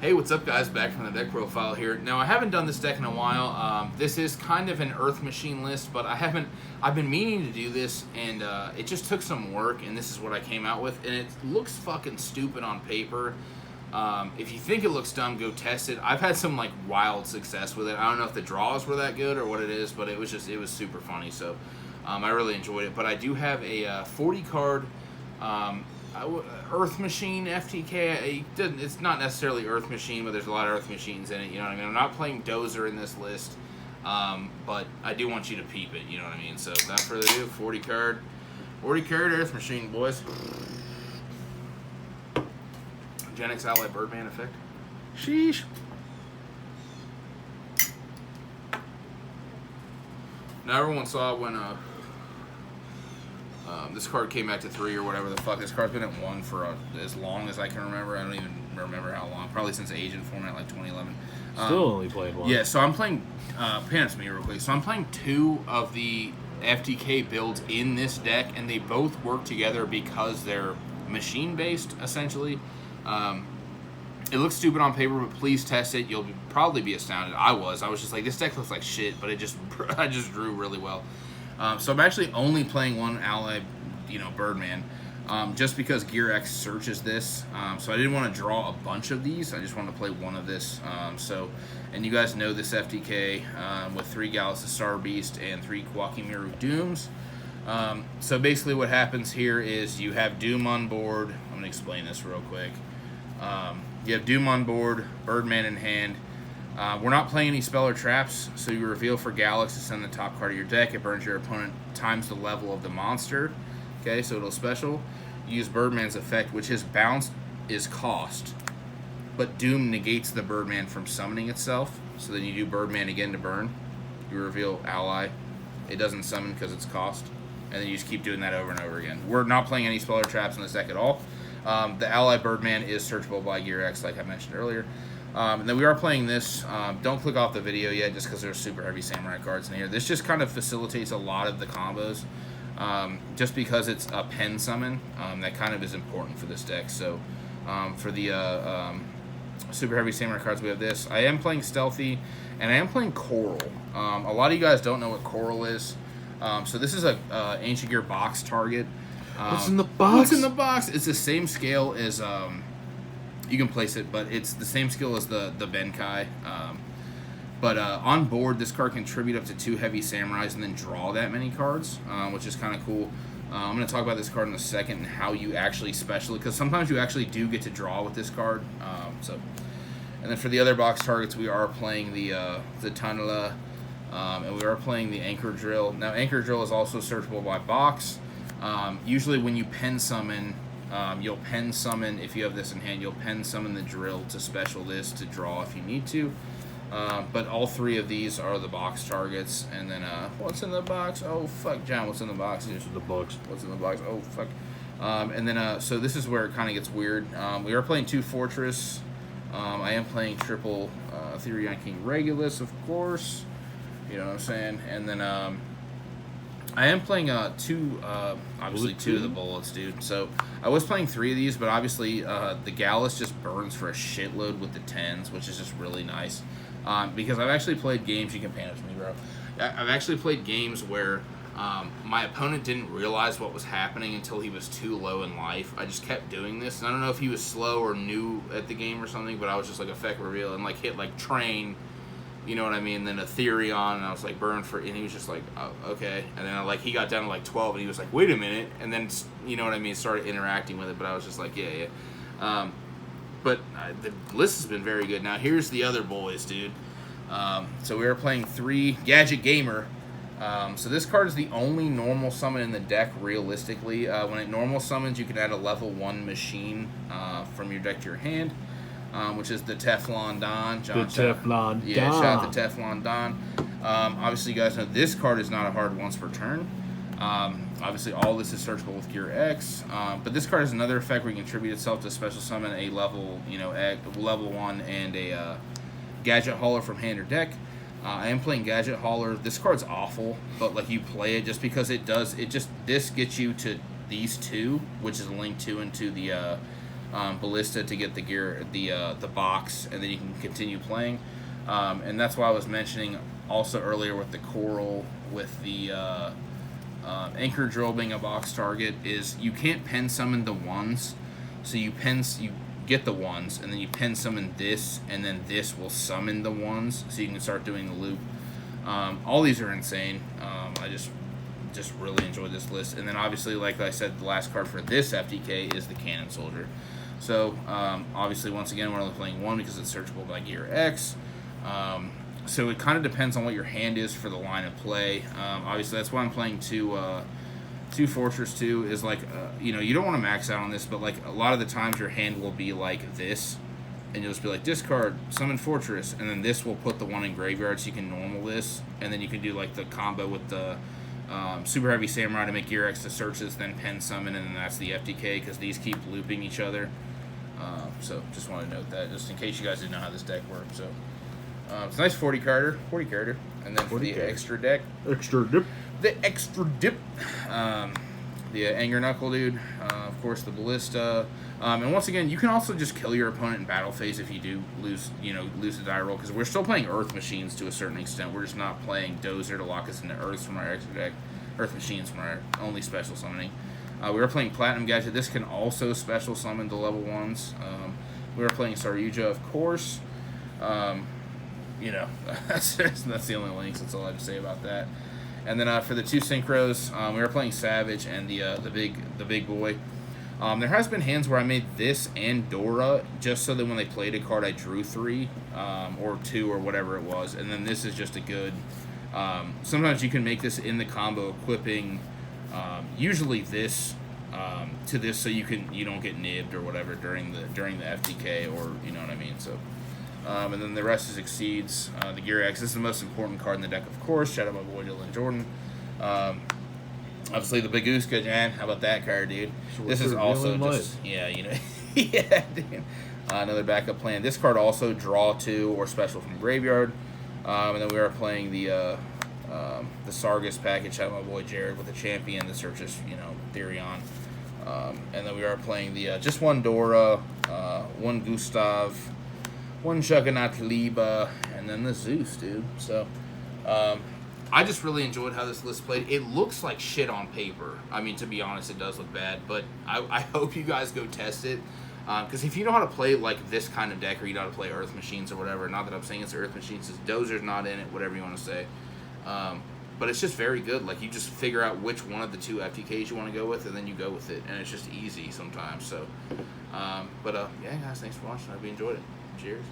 Hey, what's up, guys? Back from the deck profile here. Now, I haven't done this deck in a while. This is kind of an Earth Machine list, but I've been meaning to do this, and it just took some work, and this is what I came out with, and it looks fucking stupid on paper. If you think it looks dumb, go test it. I've had some, like, wild success with it. I don't know if the draws were that good or what it is, but it was super funny, so I really enjoyed it. But I do have a 40-card... Earth Machine FTK. It's not necessarily Earth Machine, but there's a lot of Earth Machines in it. You know what I mean? I'm not playing Dozer in this list, but I do want you to peep it. You know what I mean? So without further ado, 40 card Earth Machine, boys. Gen X Ally Birdman effect. Sheesh. Now everyone saw when this card came back to 3 or whatever the fuck. This card's been at 1 for as long as I can remember. I don't even remember how long. Probably since Agent format, like 2011. Still only played 1. Yeah, so I'm playing, pan it to me real quick. So I'm playing 2 of the FTK builds in this deck, and they both work together because they're machine-based, essentially. It looks stupid on paper, but please test it. You'll probably be astounded. I was just like, this deck looks like shit, but I just drew really well. So I'm actually only playing one ally, Birdman, just because Gear X searches this. So I didn't want to draw a bunch of these. I just wanted to play one of this. And you guys know this FTK with 3 Gallus Star Beast and 3 Kwakimiru Dooms. So basically what happens here is you have Doom on board. I'm going to explain this real quick. You have Doom on board, Birdman in hand. We're not playing any spell or traps, so you reveal for Galax to send the top card of your deck. It burns your opponent times the level of the monster. Okay, so it'll special. You use Birdman's effect, which his bounce is cost, but Doom negates the Birdman from summoning itself. So then you do Birdman again to burn. You reveal ally. It doesn't summon because it's cost. And then you just keep doing that over and over again. We're not playing any spell or traps in this deck at all. The ally Birdman is searchable by Gear X, like I mentioned earlier. And then we are playing this. Don't click off the video yet just because there's Superheavy Samurai cards in here. This just kind of facilitates a lot of the combos. Just because it's a pen summon, that kind of is important for this deck. So for the Superheavy Samurai cards, we have this. I am playing Stealthy, and I am playing Coral. A lot of you guys don't know what Coral is. So this is a Ancient Gear box target. What's in the box? What's in the box? It's the same scale as... you can place it, but it's the same skill as the Benkai. But on board, this card can tribute up to 2 Heavy Samurais and then draw that many cards, which is kind of cool. I'm going to talk about this card in a second and how you actually special, because sometimes you actually do get to draw with this card. And then for the other box targets, we are playing the Tanala, and we are playing the Anchor Drill. Now, Anchor Drill is also searchable by box. Usually when you pen summon... you'll pen summon, if you have this in hand, you'll pen summon the drill to special this to draw if you need to. But all 3 of these are the box targets. And then, what's in the box? Oh, fuck, John, what's in the box? What's in the box? What's in the box? Oh, fuck. And then, so this is where it kind of gets weird. We are playing 2 Fortress. I am playing triple Theory on King Regulus, of course. You know what I'm saying? And then, I am playing obviously 2 of the bullets, dude. So I was playing 3 of these, but obviously the Gallus just burns for a shitload with the 10s, which is just really nice. Because I've actually played games, you can pan it to me, bro. I've actually played games where my opponent didn't realize what was happening until he was too low in life. I just kept doing this, and I don't know if he was slow or new at the game or something, but I was just like effect reveal and like hit like train. You know what I mean? Then a Therion, and I was like, burn for, and he was just like, oh, okay. And then he got down to like 12, and he was like, wait a minute. And then, you know what I mean, started interacting with it, but I was just like, yeah. But the list has been very good. Now, here's the other boys, dude. So we are playing 3 Gadget Gamer. So this card is the only normal summon in the deck, realistically. When it normal summons, you can add a level 1 machine from your deck to your hand. Which is the Teflon Don. Teflon Don. Yeah, shout out to Teflon Don. Obviously, you guys know this card is not a hard once per turn. Obviously, all this is searchable with Gear X. But this card has another effect where you can contribute itself to special summon a level 1 and a Gadget Hauler from hand or deck. I am playing Gadget Hauler. This card's awful, but like you play it just because it does. This gets you to these 2, which is linked to into the ballista to get the gear, the box, and then you can continue playing. And that's why I was mentioning also earlier with the coral, with the anchor drill being a box target, is you can't pen summon the ones, so you get the ones, and then you pen summon this, and then this will summon the ones, so you can start doing the loop. All these are insane. I just really enjoyed this list. And then obviously, like I said, the last card for this FTK is the Cannon Soldier. So obviously, once again, we're only playing one because it's searchable by Gear X. So it kind of depends on what your hand is for the line of play. Obviously, that's why I'm playing two Fortress 2 is like, you don't want to max out on this, but like a lot of the times your hand will be like this, and you'll just be like, discard, summon Fortress, and then this will put the one in graveyard, so you can normal this, and then you can do like the combo with the Superheavy Samurai to make Gear X to searches, then pen summon, and then that's the FTK, because these keep looping each other. So just want to note that, just in case you guys didn't know how this deck works. So it's a nice 40 character, and then for the extra deck, the extra dip, the Anger Knuckle dude, of course the Ballista, and once again, you can also just kill your opponent in battle phase if you do lose the die roll, because we're still playing Earth Machines to a certain extent. We're just not playing Dozer to lock us into Earths from our extra deck, Earth Machines from our only special summoning. We were playing Platinum Gadget. This can also special summon the level 1s. We were playing Saryuja, of course. That's the only links. That's all I have to say about that. And then for the two synchros, we were playing Savage and the big boy. There has been hands where I made this and Dora just so that when they played a card, I drew 3 or 2 or whatever it was. And then this is just a good. Sometimes you can make this in the combo, equipping usually this to this, so you don't get nibbed or whatever during the FTK, or you know what I mean. So. And then the rest is Exceeds. The Gear X, this is the most important card in the deck, of course. Shout out my boy Dylan Jordan. Obviously, the Bagooska, man. How about that card, dude? This is also just, yeah, yeah, dude. Another backup plan. This card also draw 2 or special from graveyard. And then we are playing the Sargus package. Shout out my boy Jared with the Champion. The Searches, Therion. And then we are playing the just one Dora, one Gustav, one Juggernaut Liba, and then the Zeus, dude. So, I just really enjoyed how this list played. It looks like shit on paper. I mean, to be honest, it does look bad, but I hope you guys go test it. Because if you know how to play like this kind of deck, or you know how to play Earth Machines or whatever, not that I'm saying it's Earth Machines, it's Dozer's not in it, whatever you want to say. But it's just very good. Like, you just figure out which one of the 2 FTKs you want to go with, and then you go with it. And it's just easy sometimes. So, yeah, guys, thanks for watching. I hope you enjoyed it. Cheers.